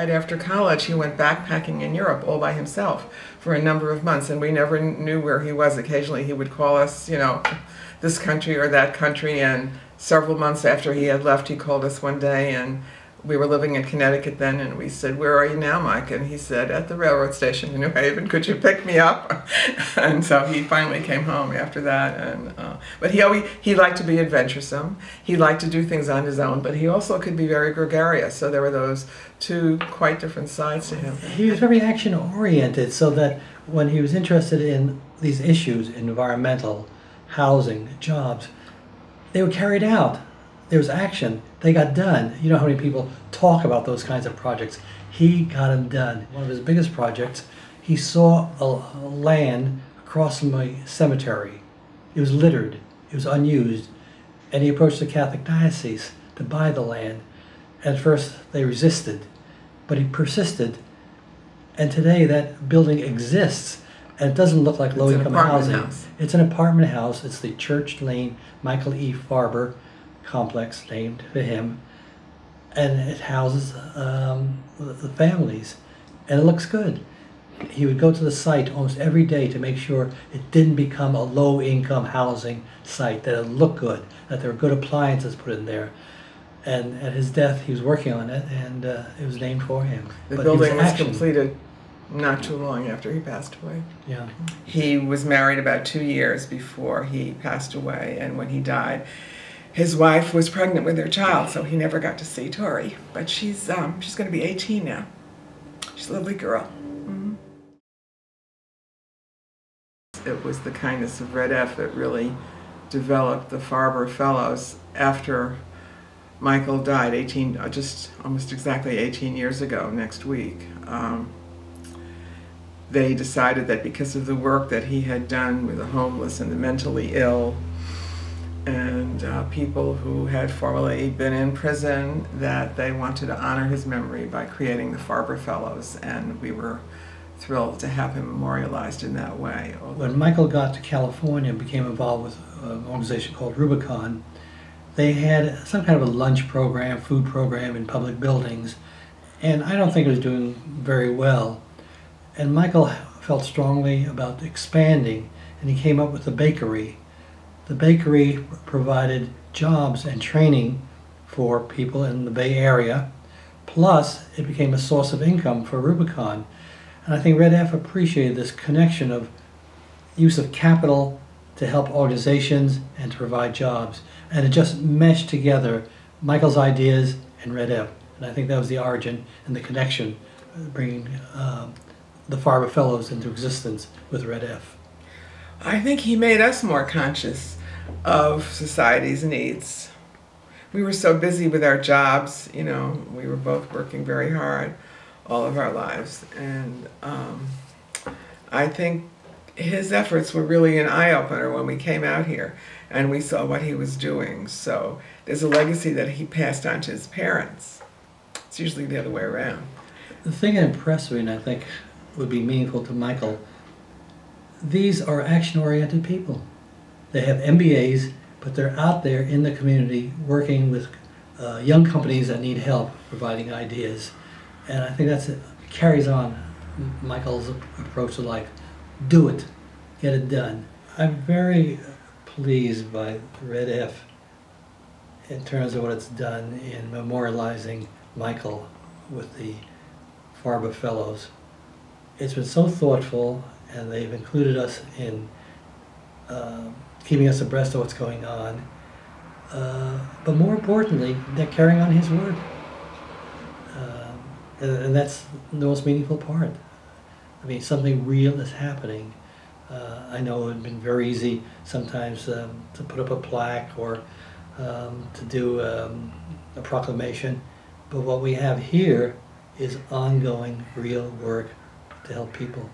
right after college, he went backpacking in Europe all by himself for a number of months, and we never knew where he was. Occasionally he would call us, you know, this country or that country, and several months after he had left, he called us one day, and we were living in Connecticut then, and we said, "Where are you now, Mike?" And he said, "At the railroad station in New Haven. Could you pick me up?" And so he finally came home after that. And but he liked to be adventuresome. He liked to do things on his own, but he also could be very gregarious. So there were those two quite different sides to him. He was very action-oriented, so that when he was interested in these issues, environmental, housing, jobs, they were carried out. There was action. They got done. You know how many people talk about those kinds of projects. He got them done. One of his biggest projects, he saw a land across from a cemetery. It was littered. It was unused. And he approached the Catholic diocese to buy the land. At first, they resisted, but he persisted. And today, that building exists. And it doesn't look like low-income housing. House. It's an apartment house. It's the Church Lane Michael E. Farber complex, named for him, and it houses the families, and it looks good. He would go to the site almost every day to make sure it didn't become a low-income housing site, that it looked good, that there were good appliances put in there. And at his death, he was working on it, and it was named for him. The building was completed not too long after he passed away. Yeah. He was married about 2 years before he passed away, and when he died, his wife was pregnant with their child, so he never got to see Tori. But she's going to be 18 now. She's a lovely girl. Mm-hmm. It was the kindness of REDF that really developed the Farber Fellows after Michael died just almost exactly 18 years ago next week. They decided that because of the work that he had done with the homeless and the mentally ill, and people who had formerly been in prison, that they wanted to honor his memory by creating the Farber Fellows, and we were thrilled to have him memorialized in that way. When Michael got to California and became involved with an organization called Rubicon, they had some kind of a lunch program, food program in public buildings, and I don't think it was doing very well. And Michael felt strongly about expanding, and he came up with the bakery. The bakery provided jobs and training for people in the Bay Area, plus it became a source of income for Rubicon. And I think REDF appreciated this connection of use of capital to help organizations and to provide jobs. And it just meshed together Michael's ideas and REDF. And I think that was the origin and the connection, bringing the Farber Fellows into existence with REDF. I think he made us more conscious of society's needs. We were so busy with our jobs, you know, we were both working very hard all of our lives, and I think his efforts were really an eye-opener when we came out here and we saw what he was doing. So there's a legacy that he passed on to his parents. It's usually the other way around. The thing that impressed me, and I think would be meaningful to Michael, these are action-oriented people. They have MBAs, but they're out there in the community working with young companies that need help providing ideas. And I think it carries on Michael's approach to life. Do it. Get it done. I'm very pleased by REDF in terms of what it's done in memorializing Michael with the Farber Fellows. It's been so thoughtful, and they've included us in keeping us abreast of what's going on. But more importantly, they're carrying on his word. And that's the most meaningful part. I mean, something real is happening. I know it would have been very easy sometimes to put up a plaque or to do a proclamation, but what we have here is ongoing, real work to help people.